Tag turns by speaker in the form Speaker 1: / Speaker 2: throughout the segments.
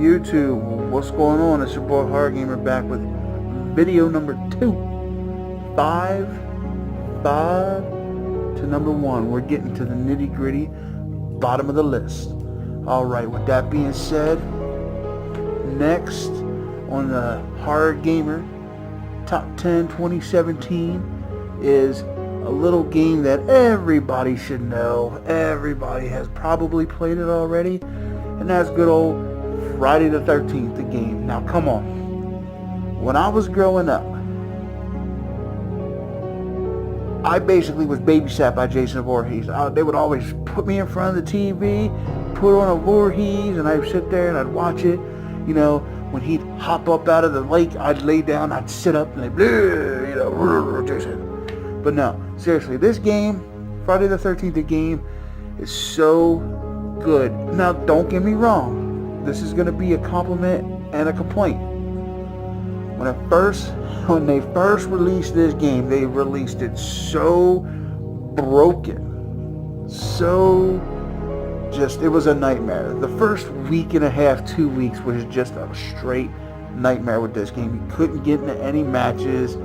Speaker 1: YouTube, what's going on? It's your boy Hard Gamer back with video number 2. 5 to number 1. We're getting to the nitty gritty, bottom of the list. Alright, with that being said, next on the Hard Gamer Top 10 2017 is a little game that everybody should know. Everybody has probably played it already, and that's good old Friday the 13th, the game. Now come on. When I was growing up, I basically was babysat by Jason Voorhees. They would always put me in front of the TV, put on a Voorhees, and I'd sit there and I'd watch it. You know, when he'd hop up out of the lake, I'd lay down, I'd sit up, and they'd, you know, Jason. But no, seriously, this game, Friday the 13th, the game, is so good. Now, don't get me wrong. This is going to be a compliment and a complaint. When they first released this game, they released it so broken. So it was a nightmare. The first week and a half, 2 weeks was just a straight nightmare with this game. You couldn't get into any matches.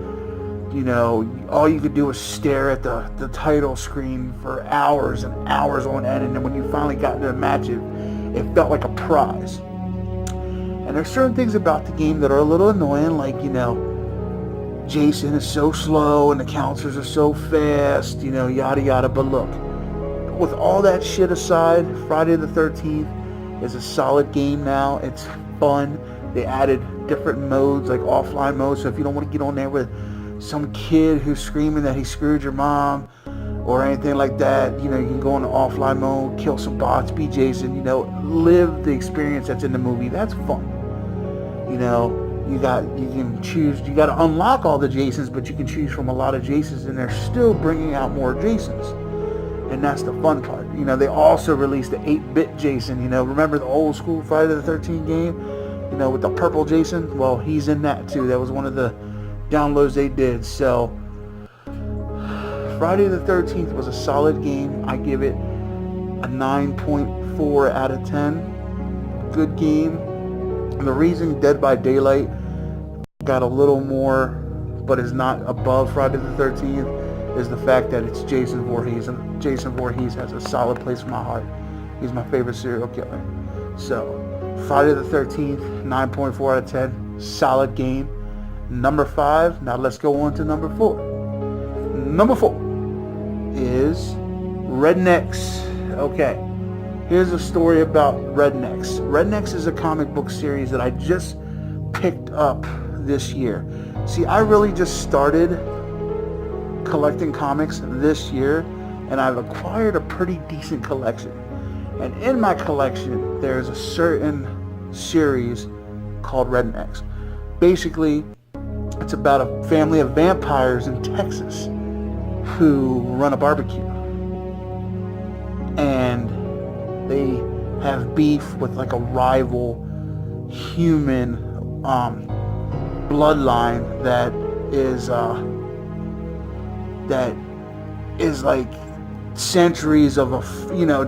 Speaker 1: You know, all you could do was stare at the title screen for hours and hours on end, and then when you finally got into the match, it felt like a prize. And there's certain things about the game that are a little annoying, like, you know, Jason is so slow and the counters are so fast, you know, yada yada. But look, with all that shit aside, Friday the 13th is a solid game now. It's fun. They added different modes, like offline modes, so if you don't want to get on there with some kid who's screaming that he screwed your mom or anything like that, you know, you can go into offline mode, kill some bots, be Jason, you know, live the experience that's in the movie. That's fun. You know, you can choose, you got to unlock all the Jasons, but you can choose from a lot of Jasons, and they're still bringing out more Jasons, and that's the fun part. You know, they also released the 8-bit Jason. You know, remember the old school Friday the 13th game, you know, with the purple Jason? Well, he's in that too. That was one of the downloads they did. So Friday the 13th was a solid game. I give it a 9.4 out of 10. Good game. And the reason Dead by Daylight got a little more but is not above Friday the 13th is the fact that it's Jason Voorhees, and Jason Voorhees has a solid place in my heart. He's my favorite serial killer. So Friday the 13th, 9.4 out of 10. Solid game. Number 5. Now let's go on to number 4. Number 4 is Rednecks. Okay, here's a story about Rednecks. Rednecks is a comic book series that I just picked up this year. See, I really just started collecting comics this year, and I've acquired a pretty decent collection. And in my collection, there's a certain series called Rednecks. Basically, it's about a family of vampires in Texas who run a barbecue. And they have beef with like a rival human bloodline that is like centuries of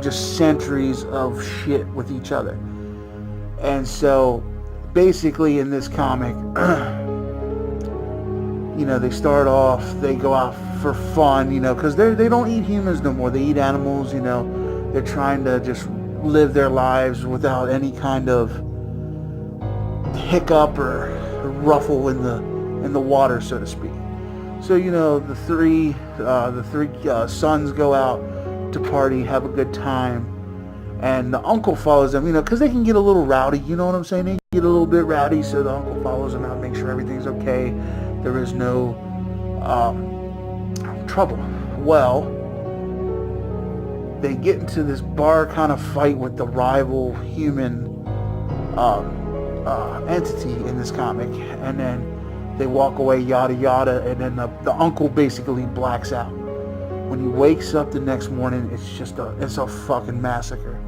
Speaker 1: just centuries of shit with each other. And so basically in this comic, you know, they start off, they go out for fun, you know, because they don't eat humans no more. They eat animals, you know. They're trying to just live their lives without any kind of hiccup or ruffle in the water, so to speak. So, you know, the three sons go out to party, have a good time, and the uncle follows them, you know, because they can get a little rowdy, you know what I'm saying? They get a little bit rowdy, so the uncle follows them out, make sure everything's okay. There is no trouble. Well, they get into this bar kind of fight with the rival human entity in this comic, and then they walk away, yada yada, and then the uncle basically blacks out. When he wakes up the next morning, it's a fucking massacre.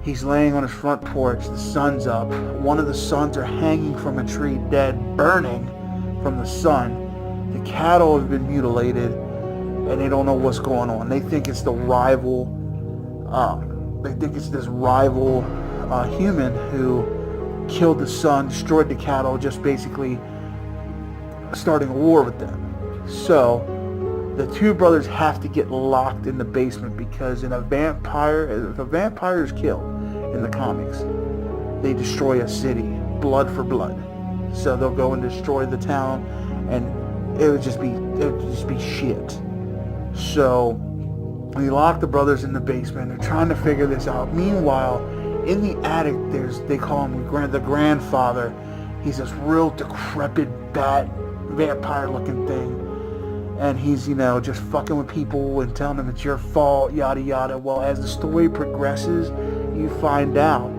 Speaker 1: He's laying on his front porch, the sun's up, one of the sons are hanging from a tree dead, burning from the sun. The cattle have been mutilated, and they don't know what's going on. They think it's the rival, this rival human who killed the son, destroyed the cattle, just basically starting a war with them. So the two brothers have to get locked in the basement because if a vampire is killed in the comics, they destroy a city, blood for blood. So they'll go and destroy the town, and it would just be shit. So we lock the brothers in the basement. They're trying to figure this out. Meanwhile, in the attic, they call him the grandfather. He's this real decrepit, bat, vampire-looking thing. And he's, just fucking with people and telling them it's your fault, yada yada. Well, as the story progresses, you find out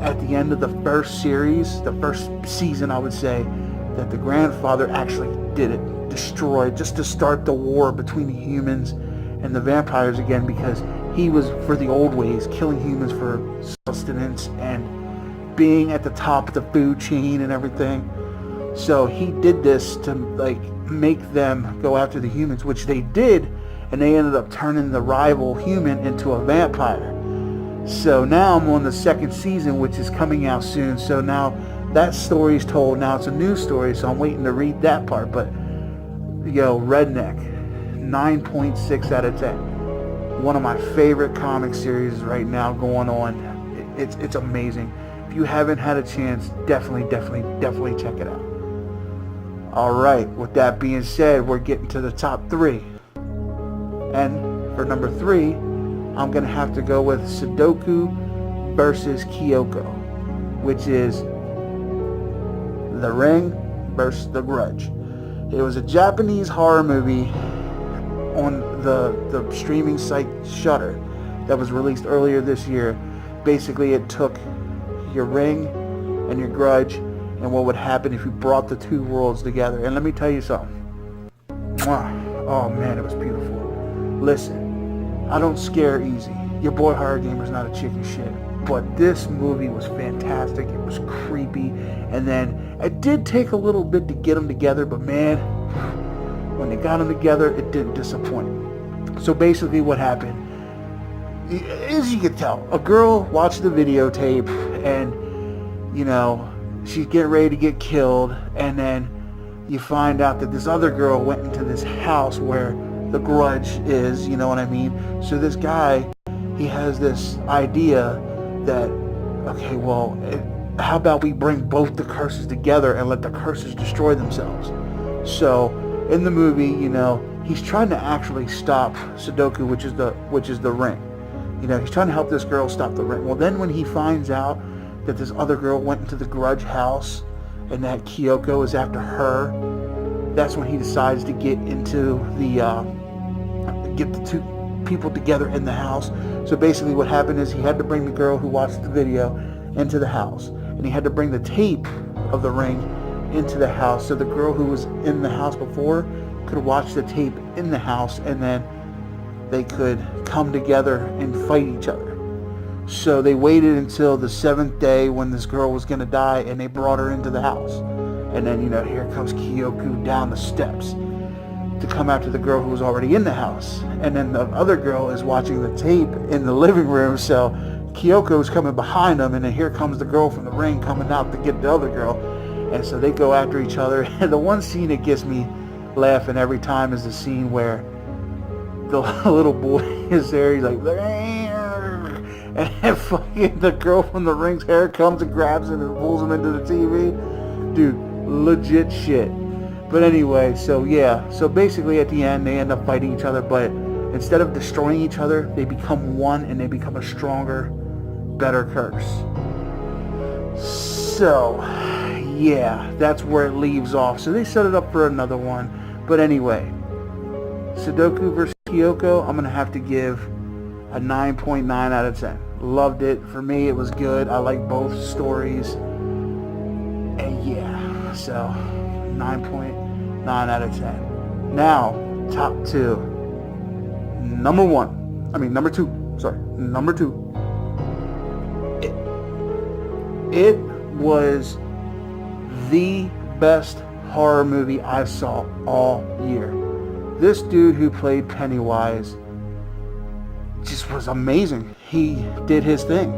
Speaker 1: at the end of the first series, the first season, I would say, that the grandfather actually did it, destroyed, just to start the war between the humans and the vampires again, because he was for the old ways, killing humans for sustenance and being at the top of the food chain and everything. So he did this to make them go after the humans, which they did, and they ended up turning the rival human into a vampire. So now I'm on the second season, which is coming out soon. So now that story is told. Now it's a new story, so I'm waiting to read that part. But Redneck, 9.6 out of 10. One of my favorite comic series right now going on. It's amazing. If you haven't had a chance, definitely check it out. Alright, with that being said, we're getting to the top 3. And for number 3, I'm going to have to go with Sudoku versus Kyoko, which is The Ring versus The Grudge. It was a Japanese horror movie on the streaming site Shudder that was released earlier this year. Basically, it took your Ring and your Grudge and what would happen if you brought the two worlds together. And let me tell you something. Oh man, it was beautiful. Listen, I don't scare easy. Your boy Horror Gamer's not a chicken shit. But this movie was fantastic. It was creepy. And then it did take a little bit to get them together, but man, when they got them together, it didn't disappoint. So basically what happened, as you can tell, a girl watched the videotape and, she's getting ready to get killed, and then you find out that this other girl went into this house where the Grudge is, you know what I mean? So this guy, he has this idea that, okay, well, how about we bring both the curses together and let the curses destroy themselves? So in the movie, he's trying to actually stop Sudoku, which is the Ring. He's trying to help this girl stop the Ring. Well, then when he finds out that this other girl went into the Grudge house and that Kyoko is after her, that's when he decides to get the two people together in the house. So basically what happened is he had to bring the girl who watched the video into the house, and he had to bring the tape of the Ring into the house so the girl who was in the house before could watch the tape in the house, and then they could come together and fight each other. So they waited until the 7th day when this girl was going to die, and they brought her into the house. And then, here comes Kyoko down the steps to come after the girl who was already in the house. And then the other girl is watching the tape in the living room, so Kyoko's coming behind them, and then here comes the girl from the Ring coming out to get the other girl. And so they go after each other. And the one scene that gets me laughing every time is the scene where the little boy is there. He's like, and fucking the girl from the Ring's hair comes and grabs him and pulls him into the TV. Dude, legit shit. But anyway, so basically at the end they end up fighting each other, but instead of destroying each other, they become one and they become a stronger, better curse. So that's where it leaves off. So they set it up for another one. But anyway, Sudoku versus Kyoko, I'm gonna have to give a 9.9 out of 10. Loved it. For me, it was good. I like both stories. And so 9.9 out of 10. Now, top 2. Number 2. Sorry. Number 2. It was the best horror movie I saw all year. This dude who played Pennywise just was amazing. He did his thing.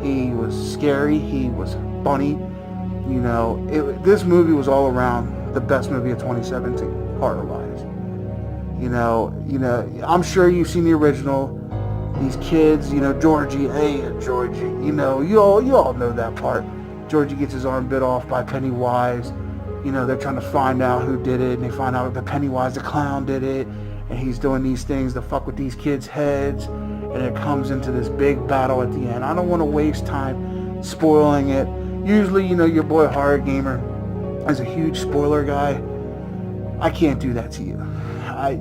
Speaker 1: He was scary. He was funny. You know, this movie was all around the best movie of 2017, horror-wise. You know, I'm sure you've seen the original. These kids, you know, Georgie, hey, Georgie, you know, you all know that part. Georgie gets his arm bit off by Pennywise. You know, they're trying to find out who did it, and they find out that Pennywise the clown did it, and he's doing these things to fuck with these kids' heads, and it comes into this big battle at the end. I don't want to waste time spoiling it. Usually, you know, your boy Horror Gamer is a huge spoiler guy. I can't do that to you.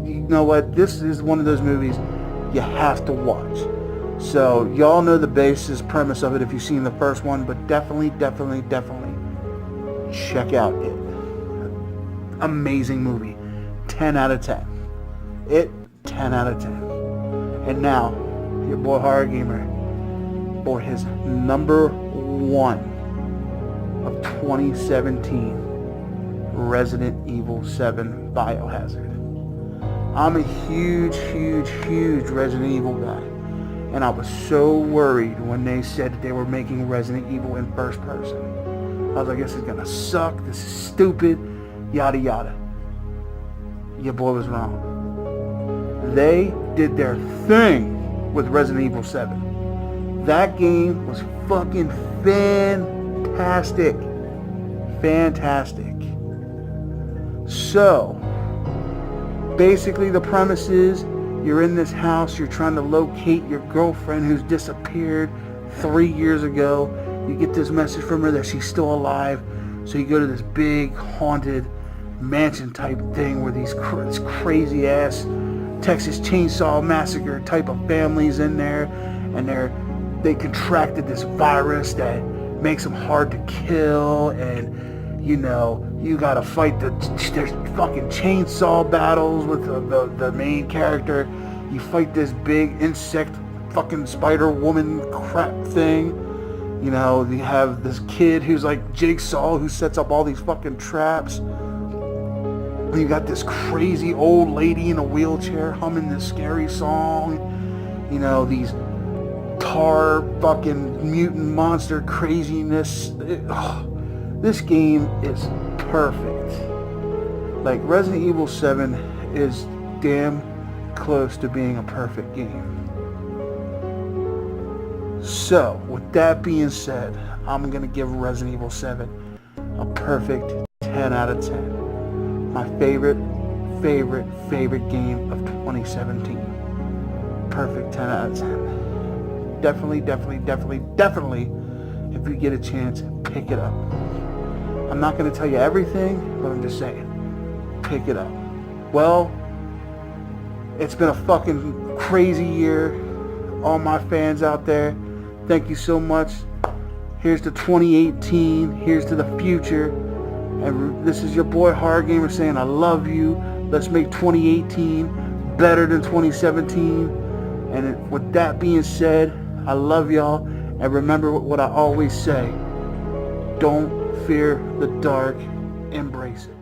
Speaker 1: You know what? This is one of those movies you have to watch. So y'all know the basis premise of it if you've seen the first one, but definitely check out it. Amazing movie. 10 out of 10. It, 10 out of 10. And now, your boy Horror Gamer for his number 1 of 2017, Resident Evil 7 Biohazard. I'm a huge Resident Evil guy. And I was so worried when they said that they were making Resident Evil in first person. I was like, this is gonna suck, this is stupid, yada yada. Your boy was wrong. They did their thing with Resident Evil 7. That game was fucking fantastic. Fantastic. So, basically the premise is, you're in this house, you're trying to locate your girlfriend who's disappeared 3 years ago. You get this message from her that she's still alive. So you go to this big haunted mansion type thing where these crazy ass Texas Chainsaw Massacre type of families in there, and they contracted this virus that makes them hard to kill, and you know, you gotta fight there's fucking chainsaw battles with the main character. You fight this big insect fucking spider woman crap thing. You know, you have this kid who's like Jigsaw who sets up all these fucking traps. You got this crazy old lady in a wheelchair humming this scary song. You know, these tar fucking mutant monster craziness. This game is perfect. Like, Resident Evil 7 is damn close to being a perfect game. So, with that being said, I'm going to give Resident Evil 7 a perfect 10 out of 10. My favorite game of 2017. Perfect 10 out of 10. Definitely, if you get a chance, pick it up. I'm not going to tell you everything, but I'm just saying, pick it up. Well, it's been a fucking crazy year. All my fans out there, thank you so much. Here's to 2018. Here's to the future. And this is your boy Horror Gamer saying I love you. Let's make 2018 better than 2017. And with that being said, I love y'all. And remember what I always say. Don't fear the dark. Embrace it.